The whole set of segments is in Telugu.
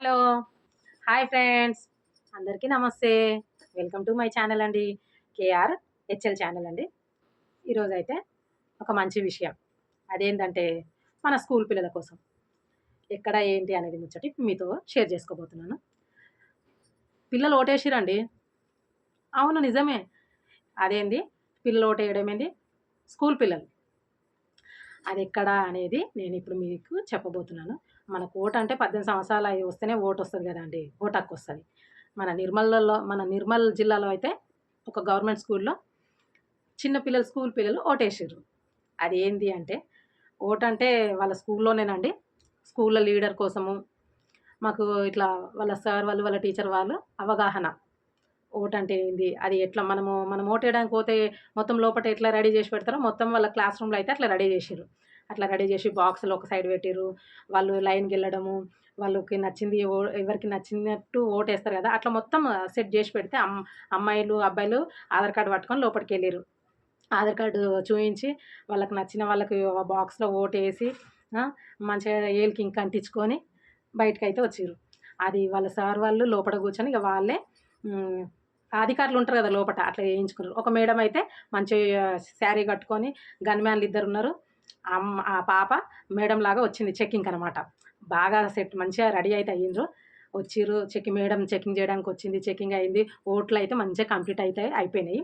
హలో! Hi friends. అందరికీ నమస్తే. వెల్కమ్ టు మై ఛానల్ అండి. కేఆర్ హెచ్ఎల్ ఛానల్ అండి. ఈరోజైతే ఒక మంచి విషయం. అదేంటంటే మన స్కూల్ పిల్లల కోసం. ఎక్కడ ఏంటి అనేది ముచ్చట ఇప్పుడు మీతో షేర్ చేసుకోబోతున్నాను. పిల్లలు ఓటేసిర్రండి. అవును నిజమే. అదేంది పిల్లలు ఓటేయడం ఏంది స్కూల్ పిల్లలు. అదెక్కడ అనేది నేనిప్పుడు మీకు చెప్పబోతున్నాను. మనకు ఓటంటే 18 సంవత్సరాలు అయి వస్తేనే ఓటొస్తది గదండీ! ఓటక్కొస్తది. మన నిర్మల్ జిల్లాలో అయితే ఒక గవర్నమెంట్ స్కూల్‌లో చిన్న పిల్లలు స్కూల్ పిల్లలు ఓటేసిర్రు. అదేంది అంటే ఓటంటే వాళ్ళ స్కూల్లోనేనండి. స్కూల్‌లో లీడర్ కోసము మాకు ఇట్లా వాళ్ళ సార్ వాళ్ళు, వాళ్ళ టీచర్ వాళ్ళు అవగాహన. ఓటంటే ఏంది? అది ఎట్లా మనం ఓటేయడానికి పోతే మొత్తం లోపట ఎట్లా రెడీ జేసి పెడతారో మొత్తం వాళ్ళ క్లాస్ రూమ్‌లో అయితే అట్లా రెడీ జేషిర్రు. అట్లా రెడీ జేసి బాక్స్‌లో ఒక సైడ్ పెట్టిర్రు. వాళ్ళు లైన్‌కెళ్ళడము, వాళ్ళకి నచ్చింది ఎవరికి నచ్చినట్టు ఓటేస్తారు గదా! అట్లా మొత్తం సెట్ జేసి పెడితే అమ్మాయిలు, అబ్బాయిలు ఆధార్ కార్డ్ పట్టుకొని లోపటికెళ్ళిర్రు. ఆధార్ కార్డు చూయించి వాళ్ళకి నచ్చిన వాళ్ళకి బాక్స్‌లో ఓటేసి ఆ! మంచిగా ఏలికి ఇంక్ అంటించుకొని బయటకైతే వచ్చిర్రు. అది వాళ్ళ సార్ వాళ్ళు లోపట కూర్చొని ఇగ వాళ్ళే హ్మ్. అధికారులుంటారు గదా! లోపట అట్లా చేయించుకున్నారు. ఒక మేడం అయితే మంచిగా శారీ కట్టుకొని గన్‌మ్యాన్‌లు ఇద్దరున్నారు. ఆ పాప మేడంలాగా వచ్చింది చెకింగ్‌కనమాట. బాగా మంచిగా రెడీ అయితే అయ్యిండ్రు. వచ్చిర్రు మేడం చెకింగ్ జేయడానికొచ్చింది. చెకింగ్ అయింది. ఓట్లయితే మంచిగా కంప్లీట్ అయితే అయిపోయినాయి.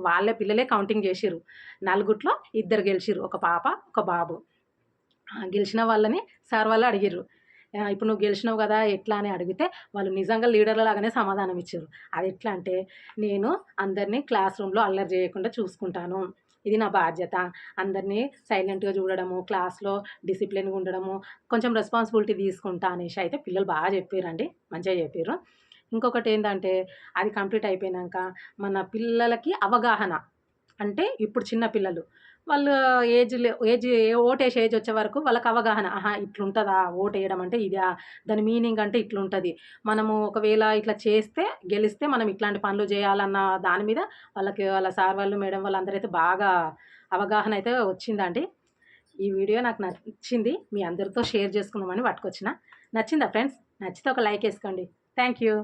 వాళ్ళే పిల్లలే కౌంటింగ్ జేషిర్రు. నలుగుట్లో ఇద్దరు గెలిచిర్రు. ఒక పాప, ఒక బాబు. గెలిచిన వాళ్ళని సార్ వాళ్ళు అడిగిర్రు. ఇప్పుడు నువ్వు గెలిచినావు గదా! ఎట్లా అని అడిగితే, వాళ్ళు నిజంగా లీడర్‌ల లాగానే సమాధానం ఇచ్చిర్రు. అదెట్లా అంటే, నేను అందరిని క్లాస్ రూమ్‌లో అల్లరి జేయకుండా చూసుకుంటాను. ఇది నా బాధ్యత. అందరిని సైలెంట్‌గా చూడడము, క్లాస్‌లో డిసిప్లిన్‌గా ఉండడము, కొంచెం రెస్పాన్సిబిలిటీ తీసుకుంటా అనేసి అయితే పిల్లలు బాగా చెప్పిర్రండి. మంచిగా చెప్పిర్రు. ఇంకొకటేందంటే, అది కంప్లీట్ అయిపోయినంక మన పిల్లలకి అవగాహన. అంటే ఇప్పుడు చిన్న పిల్లలు. వాళ్ళు ఏజ్ ఓటేసే ఏజొచ్చే వరకు వాళ్ళకి అవగాహన. ఆహా! ఇట్లుంటదా? ఓటేయడం అంటే ఇదా? దాని మీనింగ్ అంటే ఇట్లుంటది. మనము ఒకవేళ ఇట్లా చేస్తే, గెలిస్తే మనం ఇట్లాంటి పనులు జేయాలన్న దాని మీద వాళ్ళకి వాళ్ళ సార్ వాళ్ళు, మేడం వాళ్ళందరైతే బాగా అవగాహన అయితే వచ్చిందండి. ఈ వీడియో నాకు నచ్చింది. మీ అందరితో షేర్ చేసుకుందామని పట్టుకొచ్చిన. నచ్చిందా ఫ్రెండ్స్? నచ్చితే ఒక లైక్ ఏసుకోండి. Thank you.